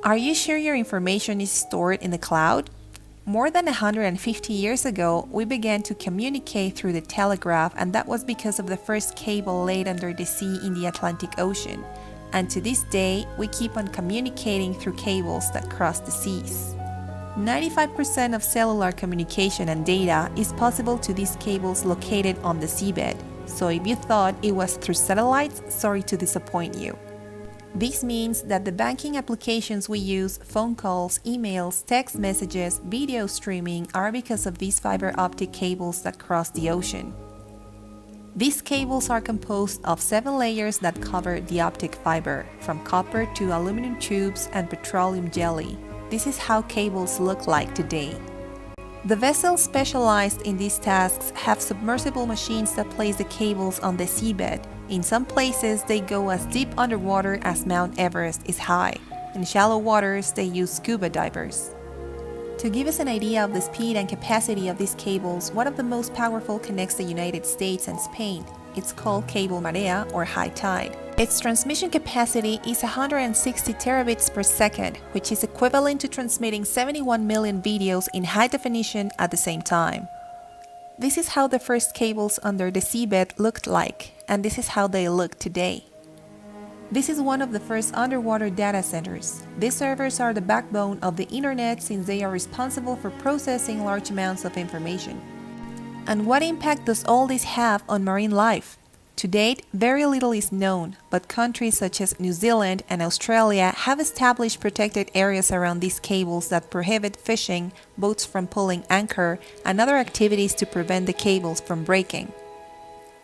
Are you sure your information is stored in the cloud? More than 150 years ago, we began to communicate through the telegraph, and that was because of the first cable laid under the sea in the Atlantic Ocean. And to this day, we keep on communicating through cables that cross the seas. 95% of cellular communication and data is possible to these cables located on the seabed. So if you thought it was through satellites, sorry to disappoint you. This means that the banking applications we use, phone calls, emails, text messages, video streaming are because of these fiber optic cables that cross the ocean. These cables are composed of 7 layers that cover the optic fiber, from copper to aluminum tubes and petroleum jelly. This is how cables look like today. The vessels specialized in these tasks have submersible machines that place the cables on the seabed. In some places, they go as deep underwater as Mount Everest is high. In shallow waters, they use scuba divers. To give us an idea of the speed and capacity of these cables, one of the most powerful connects the United States and Spain. It's called Cable Marea or high tide. Its transmission capacity is 160 terabits per second, which is equivalent to transmitting 71 million videos in high definition at the same time. This is how the first cables under the seabed looked like, and this is how they look today. This is one of the first underwater data centers. These servers are the backbone of the internet since they are responsible for processing large amounts of information. And what impact does all this have on marine life? To date, very little is known, but countries such as New Zealand and Australia have established protected areas around these cables that prohibit fishing, boats from pulling anchor, and other activities to prevent the cables from breaking.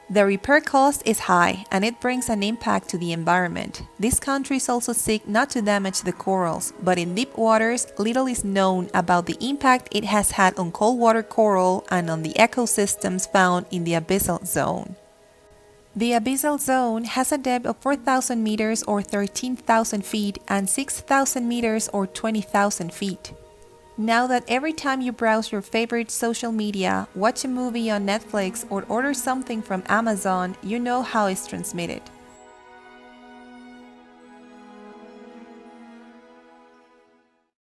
The repair cost is high, and it brings an impact to the environment. These countries also seek not to damage the corals, but in deep waters, little is known about the impact it has had on cold water coral and on the ecosystems found in the abyssal zone. The abyssal zone has a depth of 4,000 meters or 13,000 feet and 6,000 meters or 20,000 feet. Now that every time you browse your favorite social media, watch a movie on Netflix or order something from Amazon, you know how it's transmitted.